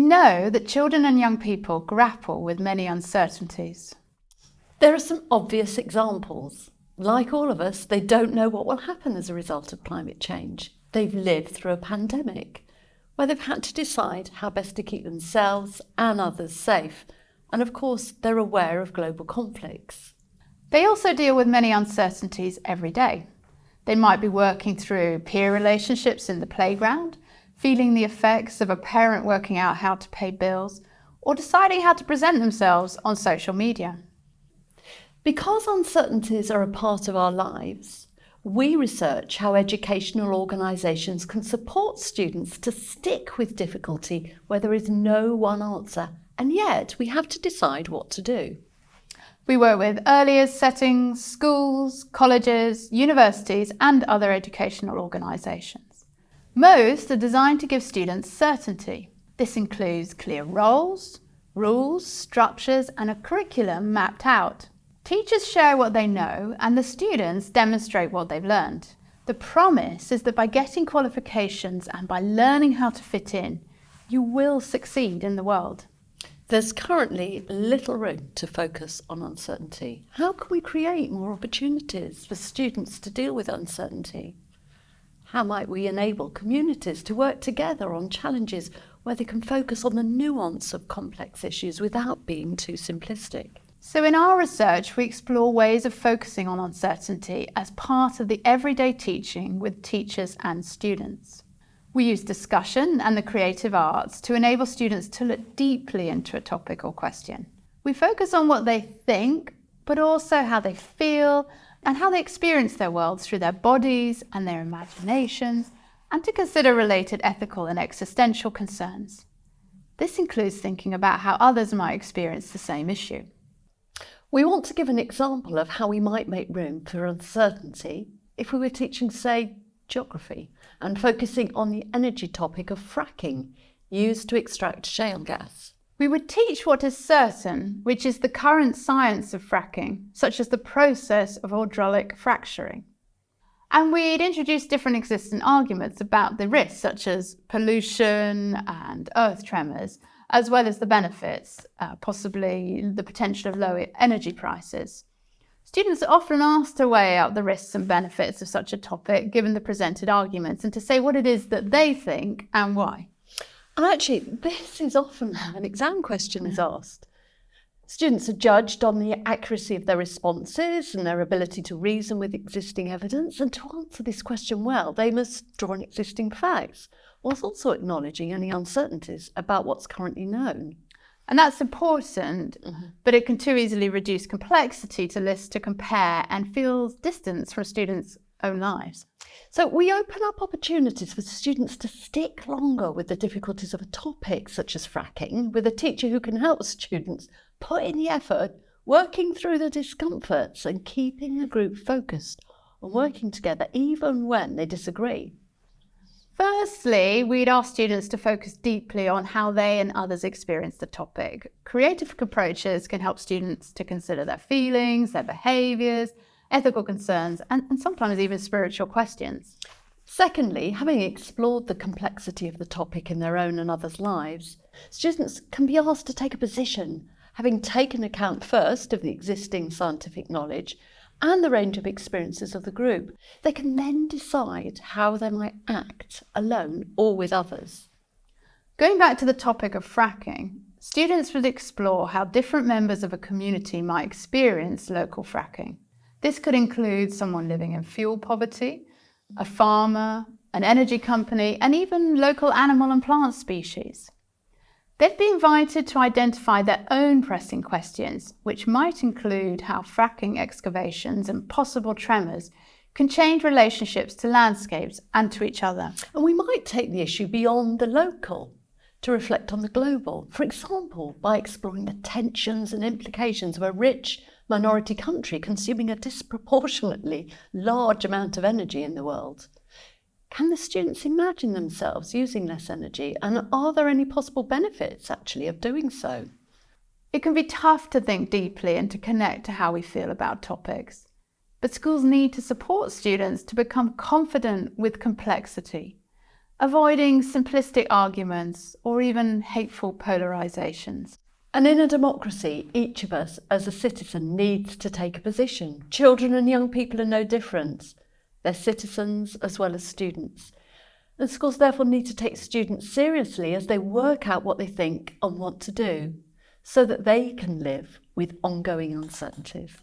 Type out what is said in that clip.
know that children and young people grapple with many uncertainties. There are some obvious examples. Like all of us, they don't know what will happen as a result of climate change. They've lived through a pandemic where they've had to decide how best to keep themselves and others safe. And of course, they're aware of global conflicts. They also deal with many uncertainties every day. They might be working through peer relationships in the playground, feeling the effects of a parent working out how to pay bills, or deciding how to present themselves on social media. Because uncertainties are a part of our lives, we research how educational organisations can support students to stick with difficulty where there is no one answer, and yet we have to decide what to do. We work with early years settings, schools, colleges, universities, and other educational organisations. Most are designed to give students certainty. This includes clear roles, rules, structures, and a curriculum mapped out. Teachers share what they know, and the students demonstrate what they've learned. The promise is that by getting qualifications and by learning how to fit in, you will succeed in the world. There's currently little room to focus on uncertainty. How can we create more opportunities for students to deal with uncertainty? How might we enable communities to work together on challenges where they can focus on the nuance of complex issues without being too simplistic? So in our research, we explore ways of focusing on uncertainty as part of the everyday teaching with teachers and students. We use discussion and the creative arts to enable students to look deeply into a topic or question. We focus on what they think, but also how they feel and how they experience their world through their bodies and their imaginations, and to consider related ethical and existential concerns. This includes thinking about how others might experience the same issue. We want to give an example of how we might make room for uncertainty if we were teaching, say, geography and focusing on the energy topic of fracking used to extract shale gas. We would teach what is certain, which is the current science of fracking, such as the process of hydraulic fracturing. And we'd introduce different existing arguments about the risks, such as pollution and earth tremors, as well as the benefits, possibly the potential of low energy prices. Students are often asked to weigh out the risks and benefits of such a topic, given the presented arguments, and to say what it is that they think and why. And actually, this is often how an exam question is asked. Students are judged on the accuracy of their responses and their ability to reason with existing evidence, and to answer this question well, they must draw on existing facts, whilst also acknowledging any uncertainties about what's currently known. And that's important, but it can too easily reduce complexity to lists to compare and feels distance from students' own lives. So we open up opportunities for students to stick longer with the difficulties of a topic such as fracking, with a teacher who can help students put in the effort, working through the discomforts and keeping a group focused on working together even when they disagree. Firstly, we'd ask students to focus deeply on how they and others experience the topic. Creative approaches can help students to consider their feelings, their behaviours, ethical concerns, and sometimes even spiritual questions. Secondly, having explored the complexity of the topic in their own and others' lives, students can be asked to take a position, having taken account first of the existing scientific knowledge and the range of experiences of the group. They can then decide how they might act alone or with others. Going back to the topic of fracking, students would explore how different members of a community might experience local fracking. This could include someone living in fuel poverty, a farmer, an energy company, and even local animal and plant species. They'd be invited to identify their own pressing questions, which might include how fracking excavations and possible tremors can change relationships to landscapes and to each other. And we might take the issue beyond the local to reflect on the global, for example, by exploring the tensions and implications of a rich minority country consuming a disproportionately large amount of energy in the world. Can the students imagine themselves using less energy, and are there any possible benefits actually of doing so? It can be tough to think deeply and to connect to how we feel about topics, but schools need to support students to become confident with complexity. avoiding simplistic arguments or even hateful polarizations. And in a democracy, each of us as a citizen needs to take a position. Children and young people are no different. They're citizens as well as students. And schools therefore need to take students seriously as they work out what they think and want to do, so that they can live with ongoing uncertainties.